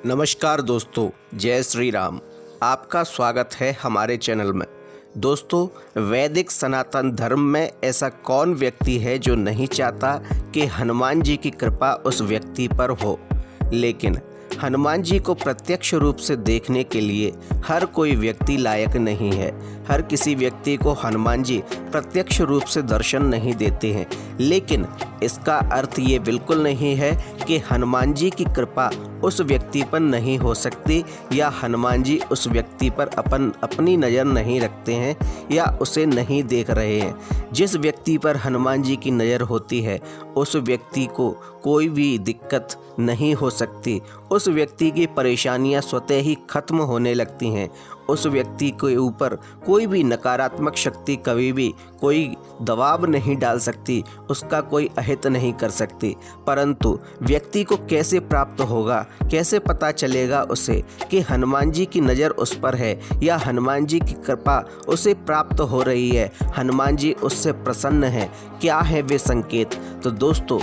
नमस्कार दोस्तों, जय श्री राम। आपका स्वागत है हमारे चैनल में। दोस्तों, वैदिक सनातन धर्म में ऐसा कौन व्यक्ति है जो नहीं चाहता कि हनुमान जी की कृपा उस व्यक्ति पर हो। लेकिन हनुमान जी को प्रत्यक्ष रूप से देखने के लिए हर कोई व्यक्ति लायक नहीं है। हर किसी व्यक्ति को हनुमान जी प्रत्यक्ष रूप से दर्शन नहीं देते हैं। लेकिन इसका अर्थ ये बिल्कुल नहीं है कि हनुमान जी की कृपा उस व्यक्ति पर नहीं हो सकती या हनुमान जी उस व्यक्ति पर अपनी नज़र नहीं रखते हैं या उसे नहीं देख रहे हैं। जिस व्यक्ति पर हनुमान जी की नज़र होती है उस व्यक्ति को कोई भी दिक्कत नहीं हो सकती। उस व्यक्ति की परेशानियां स्वतः ही खत्म होने लगती हैं। उस व्यक्ति के ऊपर कोई भी नकारात्मक शक्ति कभी भी कोई दबाव नहीं डाल सकती, उसका कोई अहित नहीं कर सकती। परंतु व्यक्ति को कैसे प्राप्त होगा, कैसे पता चलेगा उसे कि हनुमान जी की नज़र उस पर है या हनुमान जी की कृपा उसे प्राप्त हो रही है, हनुमान जी उससे प्रसन्न हैं, क्या है वे संकेत। तो दोस्तों,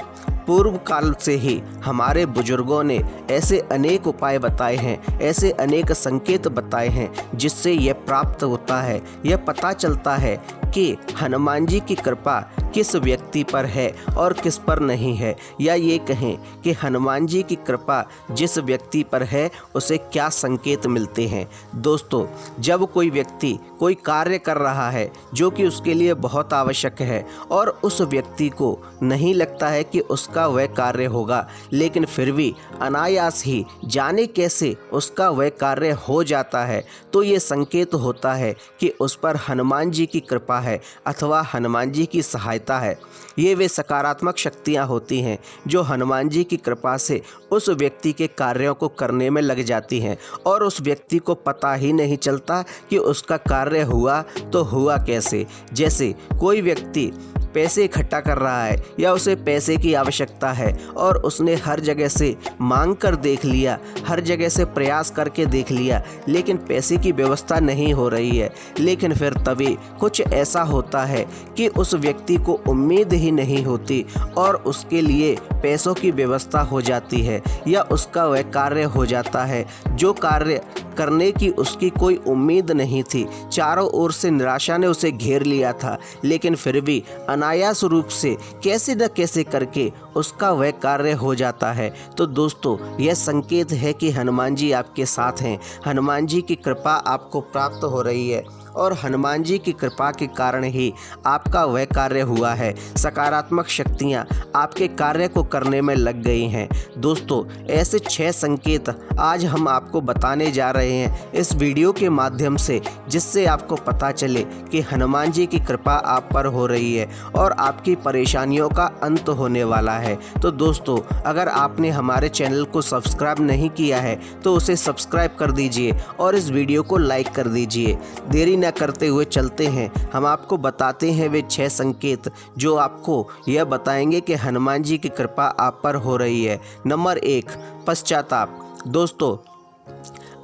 पूर्व काल से ही हमारे बुजुर्गों ने ऐसे अनेक उपाय बताए हैं, ऐसे अनेक संकेत बताए हैं जिससे यह प्राप्त होता है, यह पता चलता है कि हनुमान जी की कृपा किस व्यक्ति पर है और किस पर नहीं है, या ये कहें कि हनुमान जी की कृपा जिस व्यक्ति पर है उसे क्या संकेत मिलते हैं। दोस्तों, जब कोई व्यक्ति कोई कार्य कर रहा है जो कि उसके लिए बहुत आवश्यक है और उस व्यक्ति को नहीं लगता है कि उसका वह कार्य होगा, लेकिन फिर भी अनायास ही जाने कैसे उसका वह कार्य हो जाता है, तो ये संकेत होता है कि उस पर हनुमान जी की कृपा है अथवा हनुमान जी की सहायता है। ये वे सकारात्मक शक्तियाँ होती हैं जो हनुमान जी की कृपा से उस व्यक्ति के कार्यों को करने में लग जाती हैं और उस व्यक्ति को पता ही नहीं चलता कि उसका कार्य हुआ तो हुआ कैसे। जैसे कोई व्यक्ति पैसे इकट्ठा कर रहा है या उसे पैसे की आवश्यकता है और उसने हर जगह से मांग कर देख लिया, हर जगह से प्रयास करके देख लिया, लेकिन पैसे की व्यवस्था नहीं हो रही है। लेकिन फिर तभी कुछ ऐसा होता है कि उस व्यक्ति को उम्मीद ही नहीं होती और उसके लिए पैसों की व्यवस्था हो जाती है या उसका वह कार्य हो जाता है जो कार्य करने की उसकी कोई उम्मीद नहीं थी। चारों ओर से निराशा ने उसे घेर लिया था, लेकिन फिर भी अनायास रूप से कैसे न कैसे करके उसका वह कार्य हो जाता है। तो दोस्तों, यह संकेत है कि हनुमान जी आपके साथ हैं, हनुमान जी की कृपा आपको प्राप्त हो रही है और हनुमान जी की कृपा के कारण ही आपका वह कार्य हुआ है। सकारात्मक शक्तियाँ आपके कार्य को करने में लग गई हैं। दोस्तों, ऐसे 6 संकेत आज हम आपको बताने जा रहे हैं इस वीडियो के माध्यम से, जिससे आपको पता चले कि हनुमान जी की कृपा आप पर हो रही है और आपकी परेशानियों का अंत होने वाला है। तो दोस्तों, अगर आपने हमारे चैनल को सब्सक्राइब नहीं किया है तो उसे सब्सक्राइब कर दीजिए और इस वीडियो को लाइक कर दीजिए। देरी करते हुए चलते हैं, हम आपको बताते हैं वे 6 संकेत जो आपको यह बताएंगे कि हनुमान जी की कृपा आप पर हो रही है। नंबर 1, पश्चाताप। दोस्तों,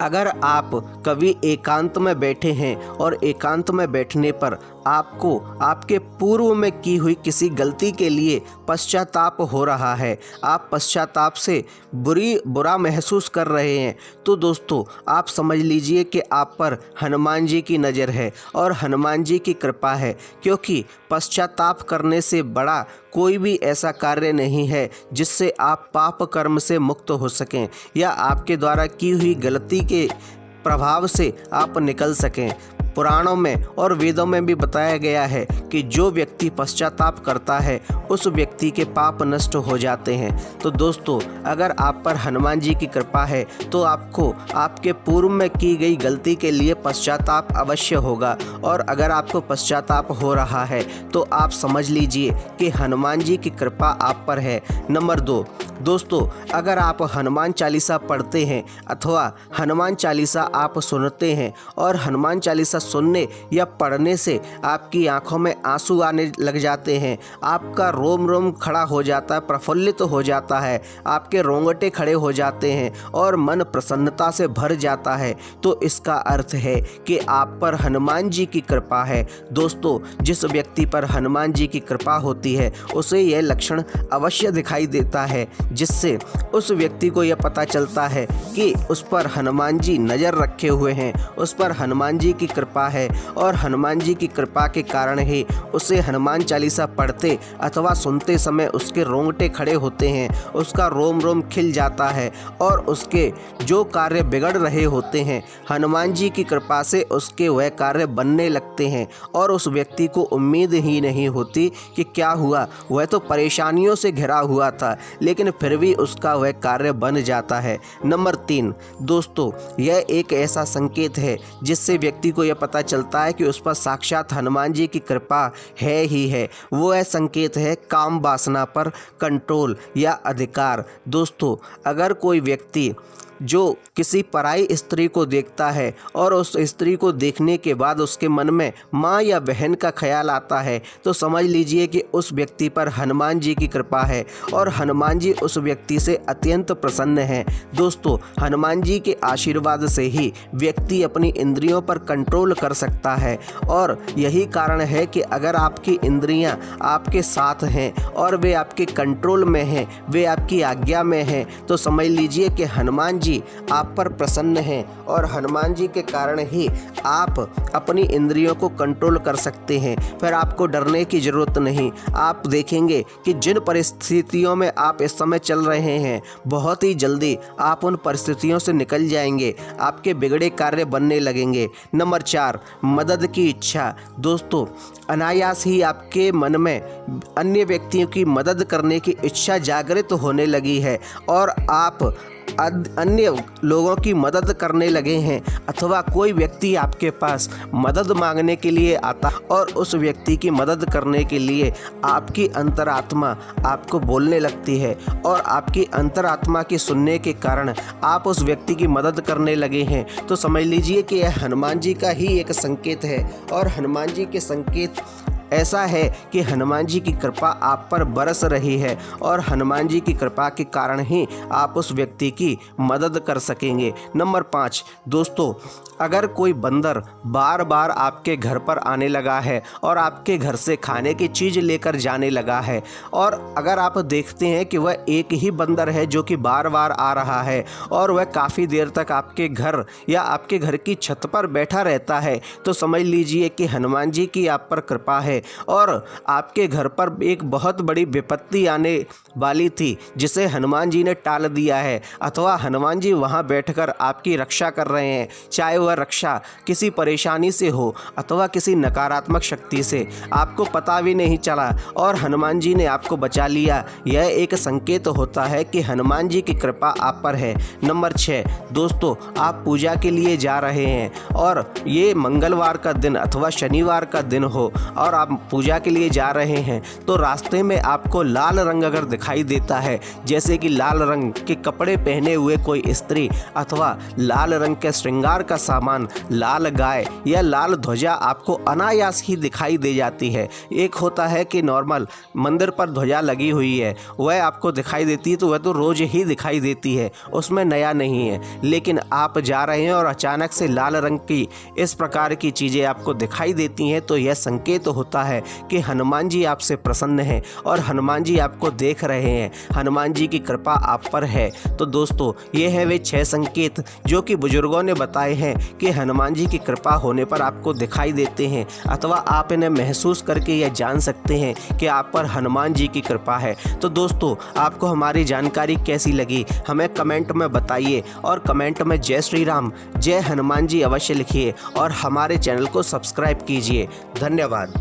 अगर आप कभी एकांत में बैठे हैं और एकांत में बैठने पर आपको आपके पूर्व में की हुई किसी गलती के लिए पश्चाताप हो रहा है, आप पश्चाताप से बुरा महसूस कर रहे हैं, तो दोस्तों आप समझ लीजिए कि आप पर हनुमान जी की नज़र है और हनुमान जी की कृपा है, क्योंकि पश्चाताप करने से बड़ा कोई भी ऐसा कार्य नहीं है जिससे आप पाप कर्म से मुक्त हो सकें या आपके द्वारा की हुई गलती के प्रभाव से आप निकल सकें। पुराणों में और वेदों में भी बताया गया है कि जो व्यक्ति पश्चाताप करता है उस व्यक्ति के पाप नष्ट हो जाते हैं। तो दोस्तों, अगर आप पर हनुमान जी की कृपा है तो आपको आपके पूर्व में की गई गलती के लिए पश्चाताप अवश्य होगा, और अगर आपको पश्चाताप हो रहा है तो आप समझ लीजिए कि हनुमान जी की कृपा आप पर है। नंबर 2, दोस्तों, अगर आप हनुमान चालीसा पढ़ते हैं अथवा हनुमान चालीसा आप सुनते हैं और हनुमान चालीसा सुनने या पढ़ने से आपकी आंखों में आंसू आने लग जाते हैं, आपका रोम रोम खड़ा हो जाता है, प्रफुल्लित हो जाता है, आपके रोंगटे खड़े हो जाते हैं और मन प्रसन्नता से भर जाता है, तो इसका अर्थ है कि आप पर हनुमान जी की कृपा है। दोस्तों, जिस व्यक्ति पर हनुमान जी की कृपा होती है उसे यह लक्षण अवश्य दिखाई देता है, जिससे उस व्यक्ति को यह पता चलता है कि उस पर हनुमान जी नज़र रखे हुए हैं, उस पर हनुमान जी की कृपा है और हनुमान जी की कृपा के कारण ही उसे हनुमान चालीसा पढ़ते अथवा सुनते समय उसके रोंगटे खड़े होते हैं, उसका रोम रोम खिल जाता है और उसके जो कार्य बिगड़ रहे होते हैं हनुमान जी की कृपा से उसके वह कार्य बनने लगते हैं और उस व्यक्ति को उम्मीद ही नहीं होती कि क्या हुआ, वह तो परेशानियों से घिरा हुआ था लेकिन फिर भी उसका वह कार्य बन जाता है। नंबर 3, दोस्तों, यह एक ऐसा संकेत है जिससे व्यक्ति को यह पता चलता है कि उस पर साक्षात हनुमान जी की कृपा है ही है। वो है संकेत है काम वासना पर कंट्रोल या अधिकार। दोस्तों, अगर कोई व्यक्ति जो किसी पराई स्त्री को देखता है और उस स्त्री को देखने के बाद उसके मन में माँ या बहन का ख्याल आता है, तो समझ लीजिए कि उस व्यक्ति पर हनुमान जी की कृपा है और हनुमान जी उस व्यक्ति से अत्यंत प्रसन्न हैं। दोस्तों, हनुमान जी के आशीर्वाद से ही व्यक्ति अपनी इंद्रियों पर कंट्रोल कर सकता है और यही कारण है कि अगर आपकी इंद्रियां आपके साथ हैं और वे आपके कंट्रोल में हैं, वे आपकी आज्ञा में हैं, तो समझ लीजिए कि हनुमान जी आप पर प्रसन्न हैं और हनुमान जी के कारण ही आप अपनी इंद्रियों को कंट्रोल कर सकते हैं। फिर आपको डरने की ज़रूरत नहीं। आप देखेंगे कि जिन परिस्थितियों में आप इस समय चल रहे हैं, बहुत ही जल्दी आप उन परिस्थितियों से निकल जाएंगे, आपके बिगड़े कार्य बनने लगेंगे। नंबर 4, मदद की इच्छा। दोस्तों, अनायास ही आपके मन में अन्य व्यक्तियों की मदद करने की इच्छा जागृत होने लगी है और आप अन्य लोगों की मदद करने लगे हैं, अथवा कोई व्यक्ति आपके पास मदद मांगने के लिए आता और उस व्यक्ति की मदद करने के लिए आपकी अंतरात्मा आपको बोलने लगती है और आपकी अंतरात्मा के सुनने के कारण आप उस व्यक्ति की मदद करने लगे हैं, तो समझ लीजिए कि यह हनुमान जी का ही एक संकेत है और हनुमान जी के संकेत ऐसा है कि हनुमान जी की कृपा आप पर बरस रही है और हनुमान जी की कृपा के कारण ही आप उस व्यक्ति की मदद कर सकेंगे। नंबर 5, दोस्तों, अगर कोई बंदर बार बार आपके घर पर आने लगा है और आपके घर से खाने की चीज़ लेकर जाने लगा है और अगर आप देखते हैं कि वह एक ही बंदर है जो कि बार बार आ रहा है और वह काफ़ी देर तक आपके घर या आपके घर की छत पर बैठा रहता है, तो समझ लीजिए कि हनुमान जी की आप पर कृपा है और आपके घर पर एक बहुत बड़ी विपत्ति आने वाली थी जिसे हनुमान जी ने टाल दिया है, अथवा हनुमान जी वहाँ बैठकर आपकी रक्षा कर रहे हैं, चाहे वह रक्षा किसी परेशानी से हो अथवा किसी नकारात्मक शक्ति से, आपको पता भी नहीं चला और हनुमान जी ने आपको बचा लिया। यह एक संकेत होता है कि हनुमान जी की कृपा आप पर है। नंबर 6, दोस्तों, आप पूजा के लिए जा रहे हैं और ये मंगलवार का दिन अथवा शनिवार का दिन हो और आप पूजा के लिए जा रहे हैं, तो रास्ते में आपको लाल रंग अगर दिखाई देता है, जैसे कि लाल रंग के कपड़े पहने हुए कोई स्त्री अथवा लाल रंग के श्रृंगार का सामान, लाल गाय या लाल ध्वजा आपको अनायास ही दिखाई दे जाती है। एक होता है कि नॉर्मल मंदिर पर ध्वजा लगी हुई है, वह आपको दिखाई देती है तो वह तो रोज़ ही दिखाई देती है, उसमें नया नहीं है। लेकिन आप जा रहे हैं और अचानक से लाल रंग की इस प्रकार की चीज़ें आपको दिखाई देती हैं, तो यह संकेत होता है कि हनुमान जी आपसे प्रसन्न हैं और हनुमान जी आपको देख रहे हैं, हनुमान जी की कृपा आप पर है। तो दोस्तों, ये है वे 6 संकेत जो कि बुजुर्गों ने बताए हैं कि हनुमान जी की कृपा होने पर आपको दिखाई देते हैं, अथवा आप इन्हें महसूस करके यह जान सकते हैं कि आप पर हनुमान जी की कृपा है। तो दोस्तों, आपको हमारी जानकारी कैसी लगी हमें कमेंट में बताइए और कमेंट में जय श्री राम, जय हनुमान जी अवश्य लिखिए और हमारे चैनल को सब्सक्राइब कीजिए। धन्यवाद।